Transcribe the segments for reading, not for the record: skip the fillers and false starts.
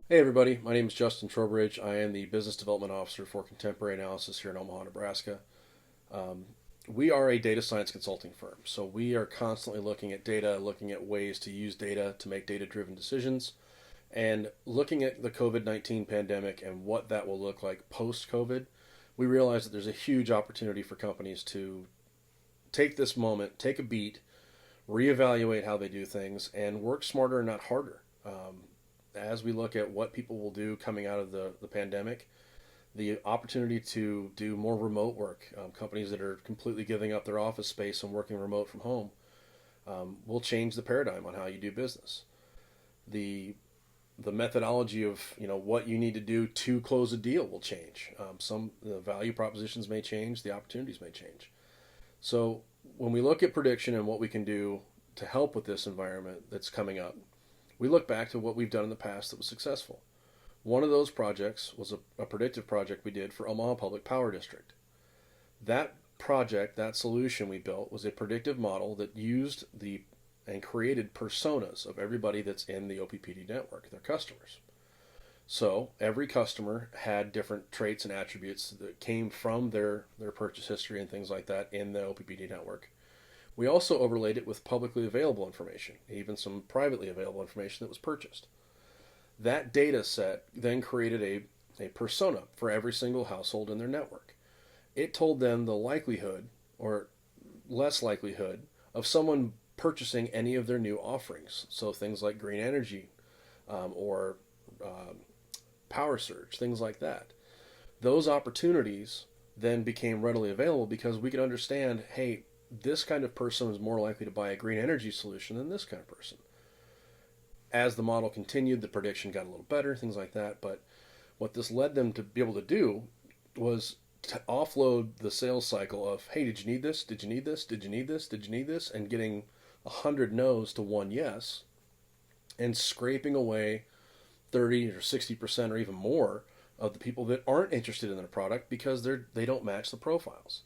Hey everybody, my name is Justin Trowbridge. I am the Business Development Officer for Contemporary Analysis here in Omaha, Nebraska. Um, we are a data science consulting firm, so we are constantly looking at data, looking at ways to use data to make data driven decisions, and looking at the COVID 19 pandemic and what that will look like post COVID. We realize that there's a huge opportunity for companies to take this moment, take a beat, reevaluate how they do things, and work smarter and not harder. As we look at what people will do coming out of the pandemic, the opportunity to do more remote work, companies that are completely giving up their office space and working remote from home, will change the paradigm on how you do business. The the methodology of what you need to do to close a deal will change. Some the value propositions may change, the opportunities may change. So when we look at prediction and what we can do to help with this environment that's coming up, we look back to what we've done in the past that was successful. One of those projects was a predictive project we did for Omaha Public Power District. That project, that solution we built, was a predictive model that used the and created personas of everybody that's in the OPPD network, their customers. So every customer had different traits and attributes that came from their purchase history and things like that in the OPPD network. We also overlaid it with publicly available information, even some privately available information that was purchased. That data set then created a persona for every single household in their network. It told them the likelihood or less likelihood of someone purchasing any of their new offerings. So things like green energy or um, power surge, things like that. Those opportunities then became readily available because we could understand, hey, this kind of person is more likely to buy a green energy solution than this kind of person. As the model continued, the prediction got a little better, things like that. But what this led them to be able to do was to offload the sales cycle of, hey, did you need this? Did you need this? Did you need this? Did you need this? And getting 100 no's to one yes, and scraping away 30 or 60% or even more of the people that aren't interested in their product because they don't match the profiles.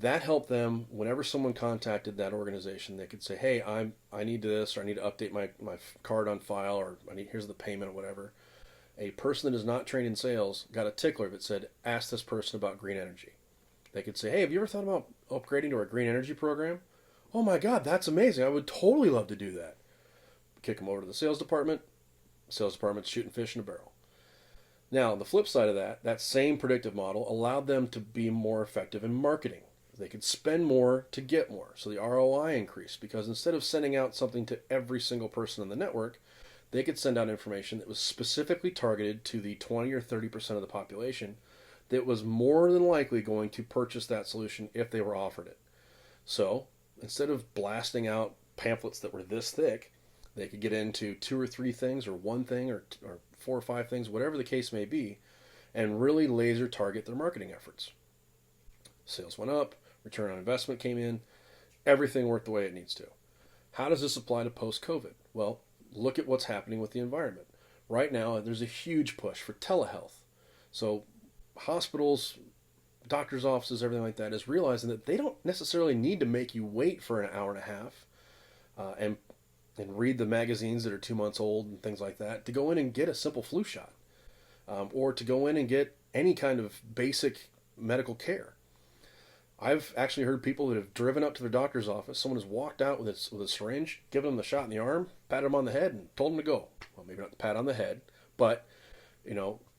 That helped them whenever someone contacted that organization, they could say, hey, I need this, or I need to update my card on file, or here's the payment or whatever. A person that is not trained in sales got a tickler that said, ask this person about green energy. They could say, hey, have you ever thought about upgrading to our green energy program? Oh my God, that's amazing. I would totally love to do that. Kick them over to the sales department. Sales department's shooting fish in a barrel. Now, on the flip side of that, that same predictive model allowed them to be more effective in marketing. They could spend more to get more. So the ROI increased because instead of sending out something to every single person in the network, they could send out information that was specifically targeted to the 20 or 30% of the population that was more than likely going to purchase that solution if they were offered it. So instead of blasting out pamphlets that were this thick, they could get into two or three things or one thing or four or five things, whatever the case may be, and really laser target their marketing efforts. Sales went up, return on investment came in, everything worked the way it needs to. How does this apply to post COVID? Well, look at what's happening with the environment. Right now, there's a huge push for telehealth. So, hospitals, doctors' offices, everything like that is realizing that they don't necessarily need to make you wait for an hour and a half and read the magazines that are 2 months old and things like that to go in and get a simple flu shot or to go in and get any kind of basic medical care. I've actually heard people that have driven up to their doctor's office. Someone has walked out with a syringe, given them the shot in the arm, patted them on the head, and told them to go. Well, maybe not the pat on the head, but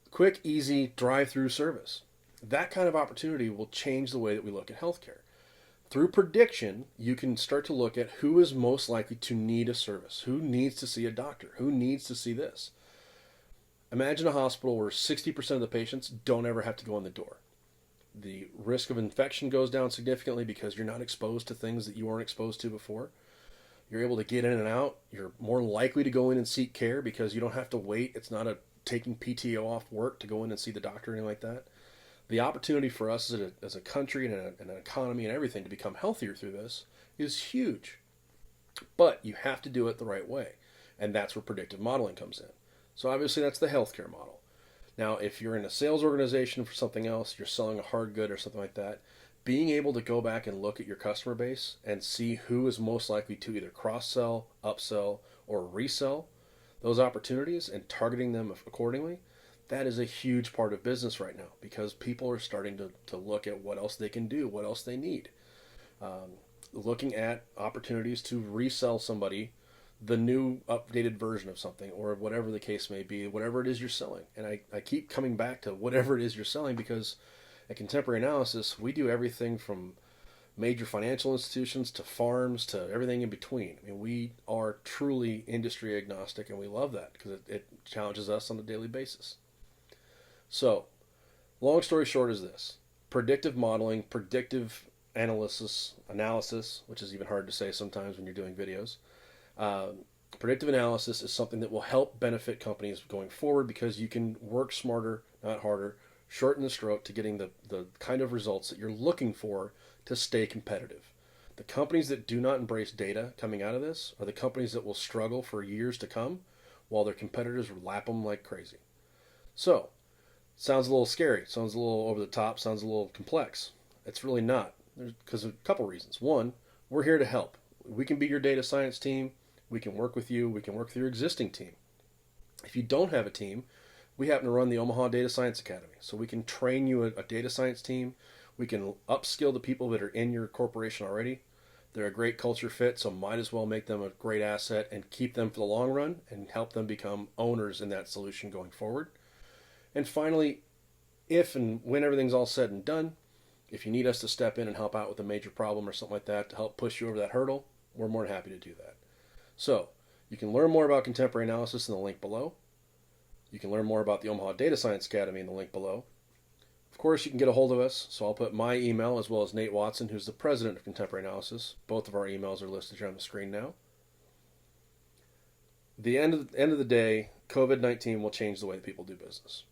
quick, easy drive-through service. That kind of opportunity will change the way that we look at healthcare. Through prediction, you can start to look at who is most likely to need a service, who needs to see a doctor, who needs to see this. Imagine a hospital where 60% of the patients don't ever have to go in the door. The risk of infection goes down significantly because you're not exposed to things that you weren't exposed to before. You're able to get in and out. You're more likely to go in and seek care because you don't have to wait. It's not a taking PTO off work to go in and see the doctor or anything like that. The opportunity for us as a country and an economy and everything to become healthier through this is huge. But you have to do it the right way. And that's where predictive modeling comes in. So obviously that's the healthcare model. Now, if you're in a sales organization for something else, you're selling a hard good or something like that, being able to go back and look at your customer base and see who is most likely to either cross-sell, upsell, or resell, those opportunities and targeting them accordingly, that is a huge part of business right now because people are starting to look at what else they can do, what else they need. Looking at opportunities to resell somebody the new updated version of something or whatever the case may be, whatever it is you're selling. And I keep coming back to whatever it is you're selling because at Contemporary Analysis, we do everything from major financial institutions to farms to everything in between. I mean, we are truly industry agnostic and we love that because it challenges us on a daily basis. So, long story short is this. Predictive modeling, predictive analysis, which is even hard to say sometimes when you're doing videos. Predictive analysis is something that will help benefit companies going forward because you can work smarter, not harder, shorten the stroke to getting the kind of results that you're looking for to stay competitive. The companies that do not embrace data coming out of this are the companies that will struggle for years to come while their competitors lap them like crazy. So, sounds a little scary, sounds a little over the top, sounds a little complex. It's really not, because of a couple reasons. One, we're here to help. We can be your data science team. We can work with you. We can work with your existing team. If you don't have a team, we happen to run the Omaha Data Science Academy. So we can train you a data science team. We can upskill the people that are in your corporation already. They're a great culture fit, so might as well make them a great asset and keep them for the long run and help them become owners in that solution going forward. And finally, if and when everything's all said and done, if you need us to step in and help out with a major problem or something like that to help push you over that hurdle, we're more than happy to do that. So, you can learn more about contemporary analysis in the link below. You can learn more about the Omaha Data Science Academy in the link below. Of course, you can get a hold of us, so I'll put my email as well as Nate Watson, who's the president of Contemporary Analysis. Both of our emails are listed here on the screen now. The end of the day, COVID-19 will change the way that people do business.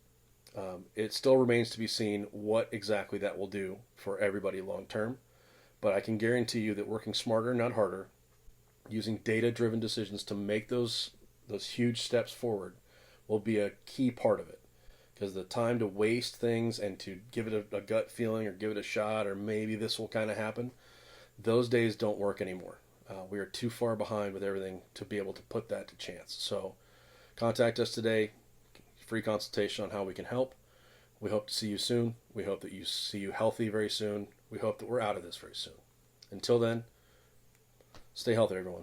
It still remains to be seen what exactly that will do for everybody long term, but I can guarantee you that working smarter, not harder, using data-driven decisions to make those huge steps forward will be a key part of it. Because the time to waste things and to give it a gut feeling or give it a shot or maybe this will kind of happen, those days don't work anymore. We are too far behind with everything to be able to put that to chance. So contact us today, free consultation on how we can help. We hope to see you soon. We hope that you see you healthy very soon. We hope that we're out of this very soon. Until then, stay healthy, everyone.